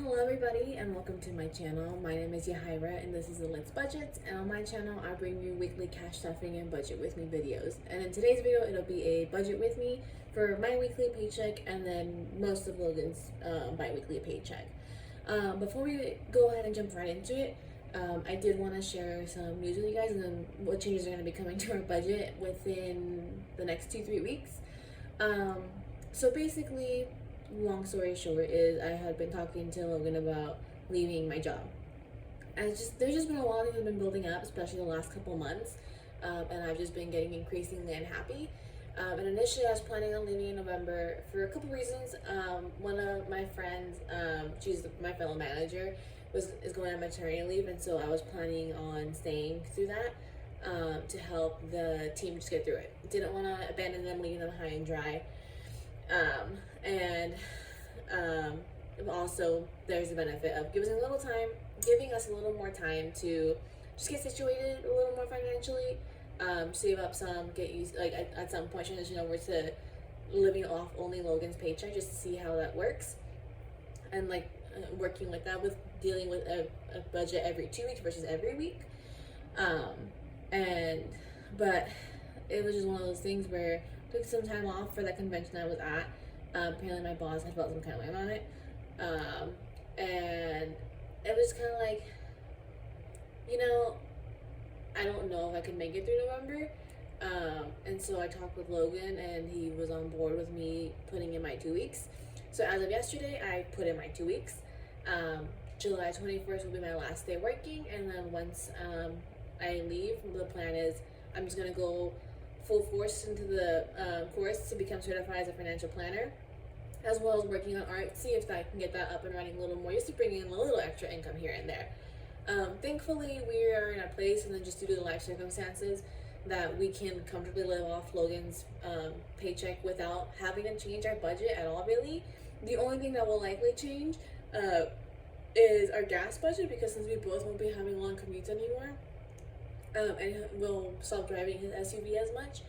Hello everybody and welcome to my channel. My name is Yahira and this is the Let's Budgets, and on my channel I bring you weekly cash stuffing and budget with me videos. And in today's video it'll be a budget with me for my weekly paycheck and then most of Logan's bi-weekly paycheck. Before we go ahead and jump right into it, I did want to share some news with you guys and then what changes are going to be coming to our budget within the next 2-3 weeks. So basically, long story short is I had been talking to Logan about leaving my job. There's just been a lot of things that have been building up, especially the last couple months, and I've just been getting increasingly unhappy. And initially I was planning on leaving in November for a couple reasons. One of my friends, she's my fellow manager, is going on maternity leave, and so I was planning on staying through that to help the team just get through it. Didn't want to abandon them, leaving them high and dry. Also there's the benefit of giving us a little more time to just get situated a little more financially, save up some, get used, like at some point transition over to living off only Logan's paycheck just to see how that works, and working like that with dealing with a budget every 2 weeks versus every week. But it was just one of those things where I took some time off for that convention I was at. Apparently my boss had felt some kind of way about it. And it was kind of like, I don't know if I could make it through November. And so I talked with Logan and he was on board with me putting in my 2 weeks. So as of yesterday, I put in my 2 weeks. July 21st will be my last day working, and then once I leave, the plan is I'm just gonna go full force into the course to become certified as a financial planner, as well as working on art, see if I can get that up and running a little more, just to bring in a little extra income here and there. Thankfully, we are in a place, and then just due to the life circumstances, that we can comfortably live off Logan's paycheck without having to change our budget at all, really. The only thing that will likely change is our gas budget, because since we both won't be having long commutes anymore, and we'll stop driving his SUV as much,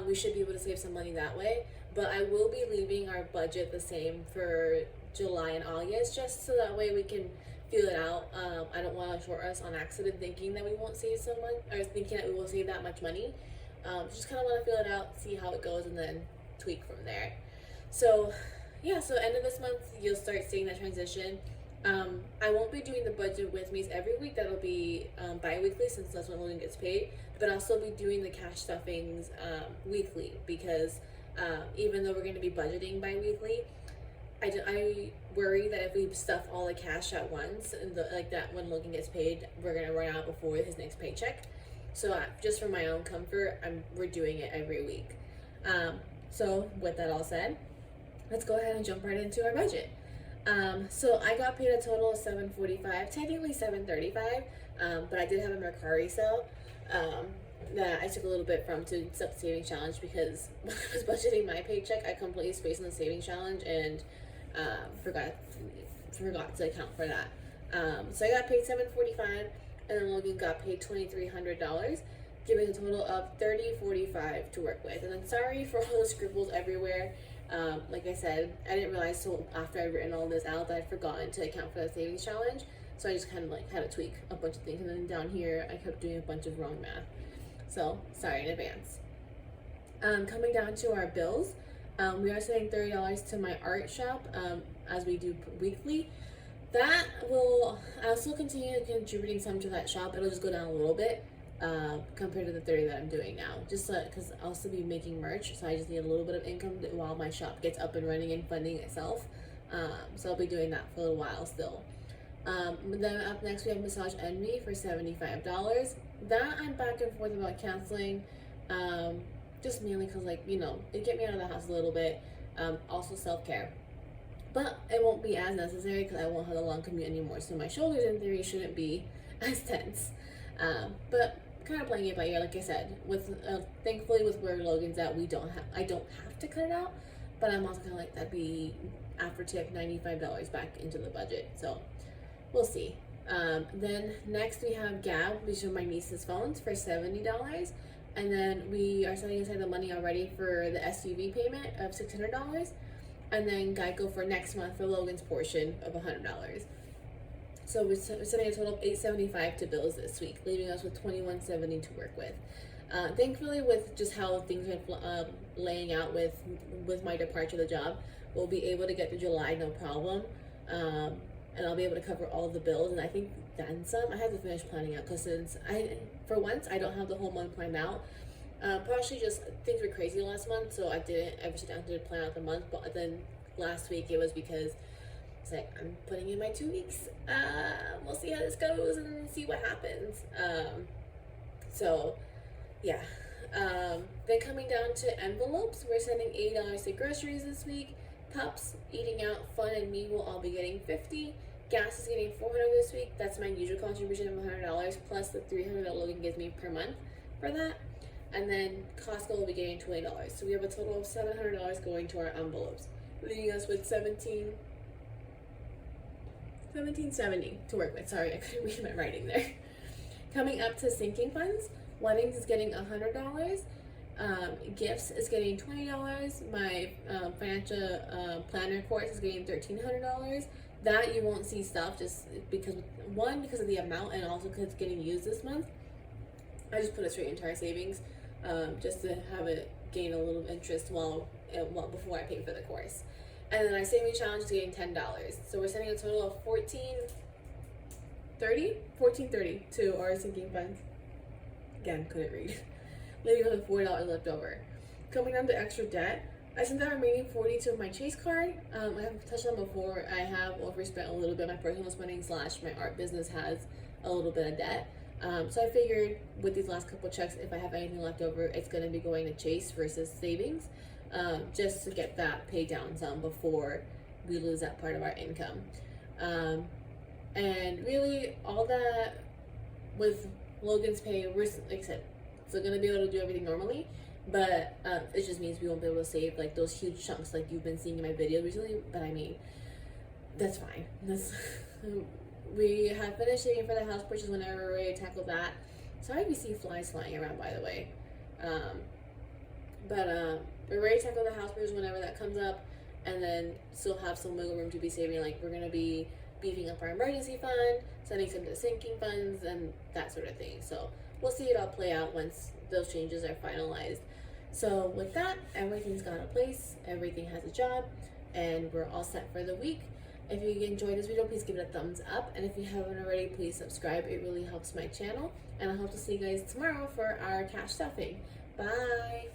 we should be able to save some money that way. But I will be leaving our budget the same for July and August, just so that way we can feel it out. I don't want to short us on accident thinking that we won't save so much, or thinking that we will save that much money. Just kind of want to feel it out, see how it goes, and then tweak from there. So yeah, so end of this month you'll start seeing that transition. I won't be doing the budget with me every week. That'll be bi-weekly, since that's when Logan gets paid. But I'll still be doing the cash stuffings weekly, because even though we're going to be budgeting bi-weekly, I worry that if we stuff all the cash at once, and like that when Logan gets paid, we're going to run out before his next paycheck. So just for my own comfort, we're doing it every week. So with that all said, let's go ahead and jump right into our budget. So I got paid a total of $745, technically $735, but I did have a Mercari sale that I took a little bit from to set the savings challenge, because when I was budgeting my paycheck, I completely spaced on the savings challenge and forgot to account for that. So I got paid $745, and then Logan got paid $2,300, giving a total of $3,045 to work with. And I'm sorry for all the scribbles everywhere. Like I said, I didn't realize till after I'd written all this out that I'd forgotten to account for the savings challenge. So I just kind of had to tweak a bunch of things, and then down here I kept doing a bunch of wrong math. So sorry in advance. Coming down to our bills, we are sending $30 to my art shop, as we do weekly. I'll still continue contributing some to that shop. It'll just go down a little bit compared to the 30 that I'm doing now, just because I'll still be making merch, so I just need a little bit of income while my shop gets up and running and funding itself. So I'll be doing that for a little while still. Then up next we have Massage Envy for $75. That I'm back and forth about canceling, just mainly because it get me out of the house a little bit. Also self-care, but it won't be as necessary because I won't have a long commute anymore, so my shoulders in theory shouldn't be as tense. But kind of playing it by ear, like I said. Thankfully with where Logan's at, I don't have to cut it out, but I'm also kind of like, that'd be after tip $95 back into the budget, so we'll see. Then next we have Gab, which are my niece's phones, for $70, and then we are setting aside the money already for the SUV payment of $600. and then Geico for next month for Logan's portion of $100. So we're sending a total of $875 to bills this week, leaving us with $2170 to work with. Thankfully, with just how things are laying out with my departure of the job, we'll be able to get through July no problem, and I'll be able to cover all of the bills. And I think then some. I have to finish planning out because since for once, I don't have the whole month planned out. Partially just things were crazy last month, so I didn't ever sit down to plan out the month. But then last week it was because it's like I'm putting in my 2 weeks. We'll see how this goes and see what happens. So yeah. Then coming down to envelopes, we're sending $80 to groceries this week. Pups, eating out, fun, and me will all be getting $50. Gas is getting $400 this week. That's my usual contribution of $100 plus the $300 that Logan gives me per month for that. And then Costco will be getting $20. So we have a total of $700 going to our envelopes, leaving us with $1770 to work with. Sorry, I couldn't read my writing there. Coming up to sinking funds, weddings is getting $100. Gifts is getting $20. My financial planner course is getting $1,300. That you won't see stuff just because of the amount, and also because it's getting used this month. I just put it straight into our savings, just to have it gain a little interest before I pay for the course. And then our savings challenge is getting $10. So we're sending a total of $1430 to our sinking funds. Again, couldn't read. Leaving with $4 left over. Coming down to extra debt, I sent that remaining $40 to my Chase card. I have touched on before. I have overspent a little bit. My personal spending / my art business has a little bit of debt. So I figured with these last couple checks, if I have anything left over, it's going to be going to Chase versus savings, just to get that paid down some before we lose that part of our income. And really, all that with Logan's pay, we're, like I said, still going to be able to do everything normally, but it just means we won't be able to save like those huge chunks like you've been seeing in my videos recently. But I mean, that's fine. We have finished saving for the house purchase whenever we're ready to tackle that. Sorry if you see flies flying around, by the way. But we're ready to tackle the house purchase whenever that comes up, and then still have some wiggle room to be saving. Like, we're going to be beefing up our emergency fund, sending some to sinking funds, and that sort of thing. So we'll see it all play out once those changes are finalized. So with that, everything's got a place, everything has a job, and we're all set for the week. If you enjoyed this video, please give it a thumbs up, and if you haven't already, please subscribe. It really helps my channel, and I hope to see you guys tomorrow for our cash stuffing. Bye!